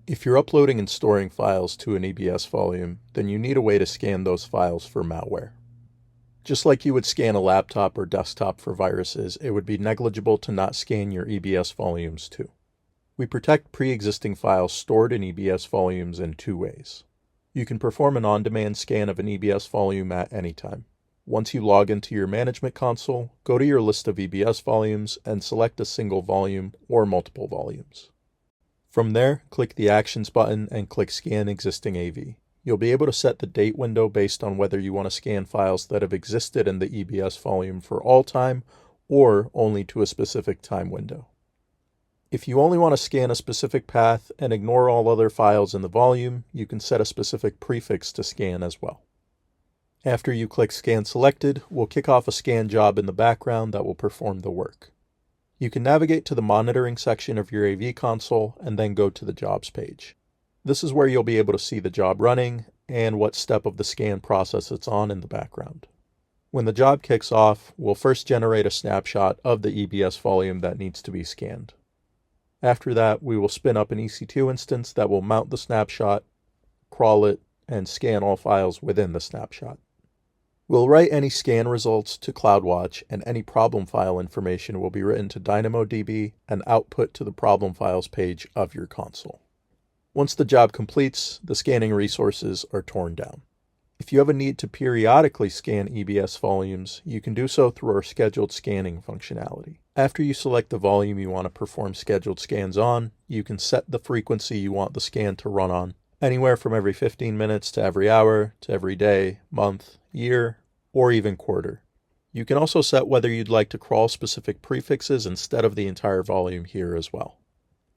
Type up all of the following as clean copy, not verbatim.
If you're uploading and storing files to an EBS volume, then you need a way to scan those files for malware. Just like you would scan a laptop or desktop for viruses, it would be negligible to not scan your EBS volumes too. We protect pre-existing files stored in EBS volumes in two ways. You can perform an on-demand scan of an EBS volume at any time. Once you log into your management console, go to your list of EBS volumes and select a single volume or multiple volumes. From there, click the Actions button and click Scan Existing AV. You'll be able to set the date window based on whether you want to scan files that have existed in the EBS volume for all time or only to a specific time window. If you only want to scan a specific path and ignore all other files in the volume, you can set a specific prefix to scan as well. After you click Scan Selected, we'll kick off a scan job in the background that will perform the work. You can navigate to the monitoring section of your AV console and then go to the Jobs page. This is where you'll be able to see the job running and what step of the scan process it's on in the background. When the job kicks off, we'll first generate a snapshot of the EBS volume that needs to be scanned. After that, we will spin up an EC2 instance that will mount the snapshot, crawl it, and scan all files within the snapshot. We'll write any scan results to CloudWatch, and any problem file information will be written to DynamoDB and output to the problem files page of your console. Once the job completes, the scanning resources are torn down. If you have a need to periodically scan EBS volumes, you can do so through our scheduled scanning functionality. After you select the volume you want to perform scheduled scans on, you can set the frequency you want the scan to run on, anywhere from every 15 minutes to every hour to every day, month, year, or even quarter. You can also set whether you'd like to crawl specific prefixes instead of the entire volume here as well.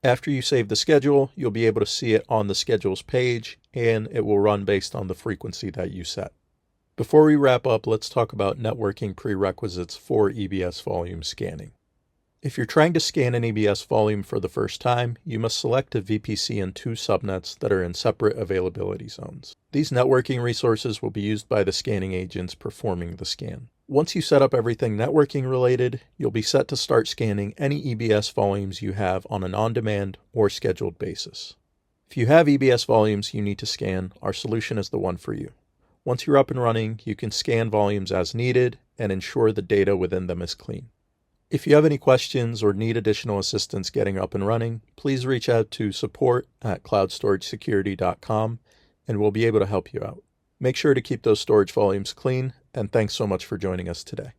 After you save the schedule, you'll be able to see it on the schedules page, and it will run based on the frequency that you set. Before we wrap up, let's talk about networking prerequisites for EBS volume scanning. If you're trying to scan an EBS volume for the first time, you must select a VPC and two subnets that are in separate availability zones. These networking resources will be used by the scanning agents performing the scan. Once you set up everything networking related, you'll be set to start scanning any EBS volumes you have on an on-demand or scheduled basis. If you have EBS volumes you need to scan, our solution is the one for you. Once you're up and running, you can scan volumes as needed and ensure the data within them is clean. If you have any questions or need additional assistance getting up and running, please reach out to support@cloudstoragesecurity.com and we'll be able to help you out. Make sure to keep those storage volumes clean, and thanks so much for joining us today.